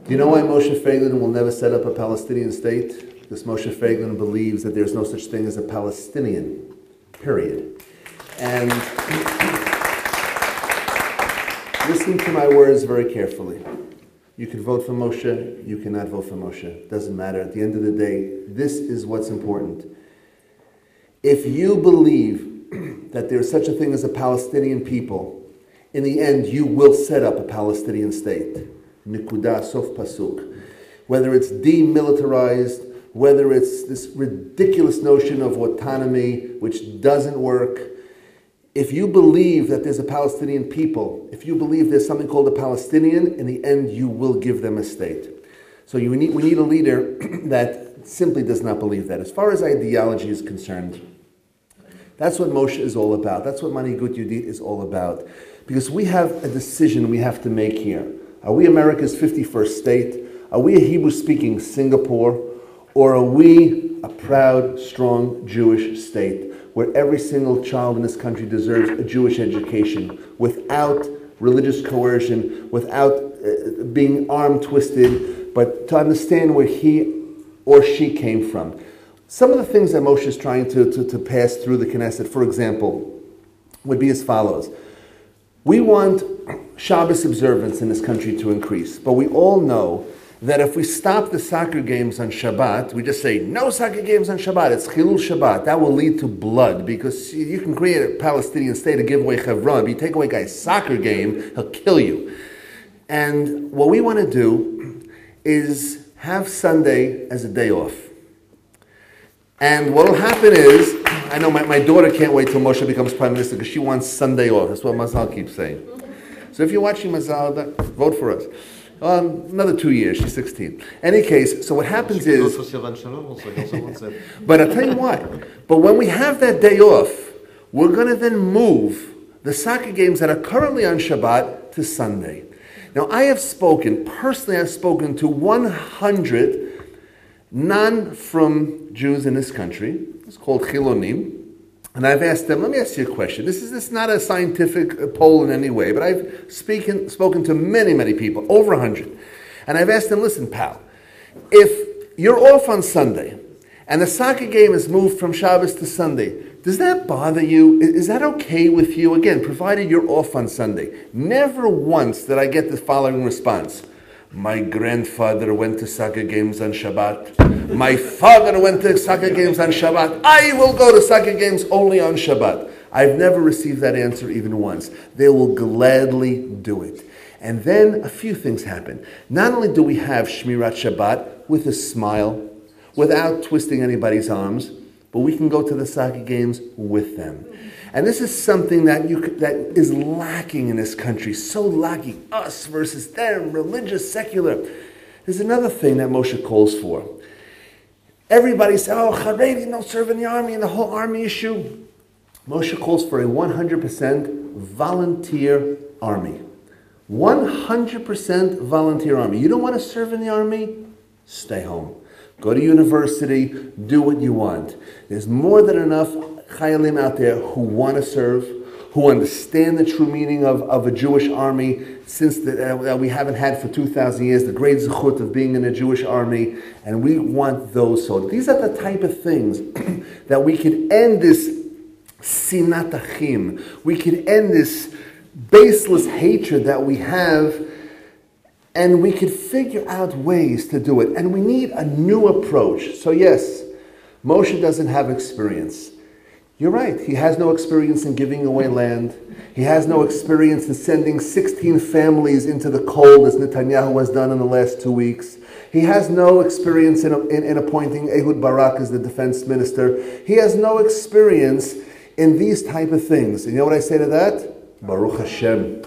Do you know why Moshe Feiglin will never set up a Palestinian state? Because Moshe Feiglin believes that there's no such thing as a Palestinian, period. And listen to my words very carefully. You can vote for Moshe, you cannot vote for Moshe. Doesn't matter. At the end of the day, this is what's important. If you believe that there's such a thing as a Palestinian people, in the end you will set up a Palestinian state. Nikuda, sof pasuk. Whether it's demilitarized, whether it's this ridiculous notion of autonomy, which doesn't work. If you believe that there's a Palestinian people, if you believe there's something called a Palestinian, in the end you will give them a state. So we need a leader that simply does not believe that. As far as ideology is concerned, that's what Moshe is all about. That's what Manhigut Yehudit is all about. Because we have a decision we have to make here. Are we America's 51st state? Are we a Hebrew-speaking Singapore? Or are we a proud, strong Jewish state where every single child in this country deserves a Jewish education without religious coercion, without being arm-twisted, but to understand where he or she came from? Some of the things that Moshe is trying to pass through the Knesset, for example, would be as follows. We want Shabbos observance in this country to increase, but we all know that if we stop the soccer games on Shabbat, we just say, no soccer games on Shabbat, it's Chilul Shabbat, that will lead to blood, because you can create a Palestinian state to give away Hebron, but you take away a guy's soccer game, he'll kill you. And what we want to do is have Sunday as a day off. And what will happen is, I know my daughter can't wait till Moshe becomes prime minister because she wants Sunday off. That's what Mazal keeps saying. So if you're watching Mazal, vote for us. Another 2 years, she's 16. Any case, so what happens is... But I'll tell you what, but when we have that day off, we're going to then move the soccer games that are currently on Shabbat to Sunday. Now I have spoken to 100 non-from Jews in this country. It's called Chilonim. And I've asked them, let me ask you a question. This is not a scientific poll in any way, but I've spoken to many, many people, over 100. And I've asked them, listen, pal, if you're off on Sunday and the soccer game is moved from Shabbos to Sunday, does that bother you? Is that okay with you? Again, provided you're off on Sunday. Never once did I get the following response. My grandfather went to soccer games on Shabbat. My father went to soccer games on Shabbat. I will go to soccer games only on Shabbat. I've never received that answer even once. They will gladly do it. And then a few things happen. Not only do we have Shmirat Shabbat with a smile, without twisting anybody's arms, but we can go to the soccer games with them. And this is something that is lacking in this country, so lacking, us versus them, religious, secular. There's another thing that Moshe calls for. Everybody says, oh, Haredi don't serve in the army, and the whole army issue. Moshe calls for a 100% volunteer army. 100% volunteer army. You don't want to serve in the army? Stay home. Go to university, do what you want. There's more than enough chayalim out there who want to serve, who understand the true meaning of a Jewish army, since that we haven't had for 2,000 years, the great zechut of being in a Jewish army, and we want those. So these are the type of things that we could end this sinat achim. We could end this baseless hatred that we have, and we could figure out ways to do it. And we need a new approach. So yes, Moshe doesn't have experience. You're right, he has no experience in giving away land. He has no experience in sending 16 families into the cold, as Netanyahu has done in the last 2 weeks. He has no experience in appointing Ehud Barak as the defense minister. He has no experience in these type of things. And you know what I say to that? Baruch Hashem.